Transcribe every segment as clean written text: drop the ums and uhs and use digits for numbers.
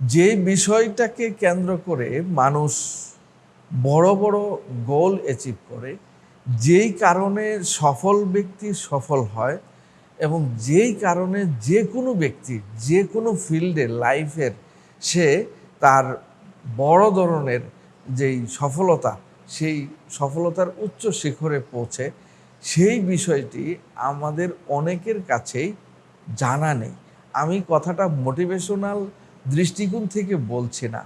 যে বিষয়টাকে কেন্দ্র করে মানুষ বড় বড় গোল অ্যাচিভ করে, যেই কারণে সফল ব্যক্তি সফল হয় এবং যেই কারণে যে কোনো ব্যক্তি যে কোনো ফিল্ডে লাইফের সে তার বড় ধরনের যেই সফলতা, সেই সফলতার উচ্চ শিখরে পৌঁছে, সেই বিষয়টি আমাদের অনেকের কাছেই জানা নেই। আমি কথাটা মোটিভেশনাল দৃষ্টিকোণ থেকে বলছি না,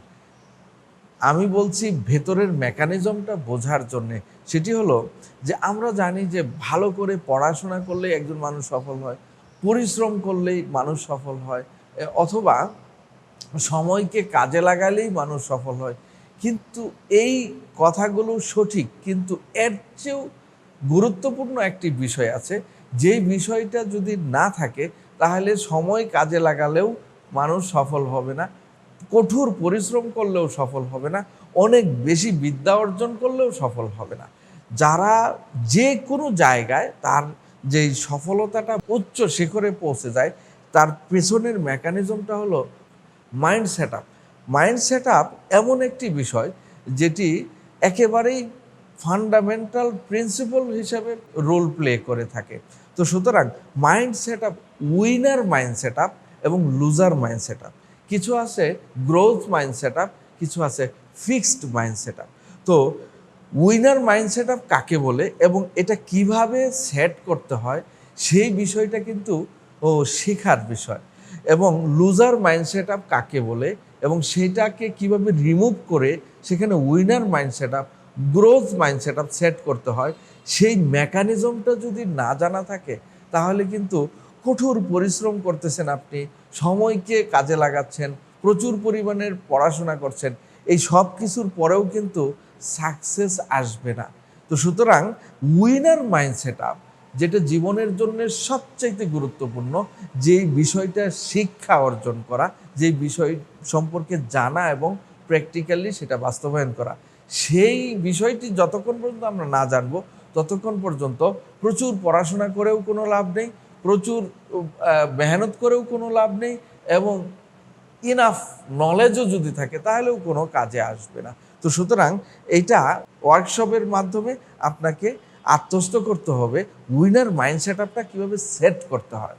আমি বলছি ভেতরের মেকানিজমটা বোঝার জন্যে। সেটি হলো যে আমরা জানি যে ভালো করে পড়াশোনা করলেই একজন মানুষ সফল হয়, পরিশ্রম করলেই মানুষ সফল হয়, অথবা সময়কে কাজে লাগালেই মানুষ সফল হয়। কিন্তু এই কথাগুলো সঠিক, কিন্তু এর চেয়েও গুরুত্বপূর্ণ একটি বিষয় আছে, যেই বিষয়টা যদি না থাকে তাহলে সময় কাজে লাগালেও মানুষ সফল হবে না, কঠোর পরিশ্রম করলেও সফল হবে না, অনেক বেশি বিদ্যা অর্জন করলেও সফল হবে না। যারা যে কোনো জায়গায় তার যেই সফলতাটা উচ্চ শিখরে পৌঁছে যায়, তার পেছনের মেকানিজমটা হলো mind set up. Mind set up এমন একটি বিষয় যেটি একেবারেই ফান্ডামেন্টাল প্রিন্সিপাল হিসাবে রোল প্লে করে থাকে। তো সুতরাং mind set up, winner mind set up এবং লুজার মাইন্ড সেট আপ। কিছু আছে গ্রোথ মাইন্ড সেট আপ, কিছু আছে ফিক্সড মাইন্ড সেট আপ। তো উইনার মাইন্ড সেট আপ কাকে বলে এবং এটা কিভাবে সেট করতে হয়, সেই বিষয়টা কিন্তু শেখার বিষয়। এবং লুজার মাইন্ড সেট আপ কাকে বলে এবং সেটাকে কিভাবে রিমুভ করে সেখানে winner mind set up, growth mind set up set করতে হয়, সেই মেকানিজমটা যদি না জানা থাকে তাহলে কিন্তু কঠোর পরিশ্রম করতেছেন আপনি, সময়কে কাজে লাগাচ্ছেন, প্রচুর পরিমাণের পড়াশোনা করছেন, এই সব কিছুর পরেও কিন্তু সাকসেস আসবে না। তো সুতরাং উইনার মাইন্ড সেট আপ, যেটা জীবনের জন্য সবচাইতে গুরুত্বপূর্ণ, যেই বিষয়টা শিক্ষা অর্জন করা, যেই বিষয় সম্পর্কে জানা এবং প্র্যাকটিক্যালি সেটা বাস্তবায়ন করা, সেই বিষয়টি যতক্ষণ পর্যন্ত আমরা না জানবো ততক্ষণ পর্যন্ত প্রচুর পড়াশোনা করেও কোনো লাভ নেই, প্রচুর মেহনত করেও কোনো লাভ নেই, এবং ইনাফ নলেজও যদি থাকে তাহলেও কোনো কাজে আসবে না। তো সুতরাং এইটা ওয়ার্কশপের মাধ্যমে আপনাকে আত্মস্থ করতে হবে উইনার মাইন্ড সেট আপটা কীভাবে সেট করতে হয়।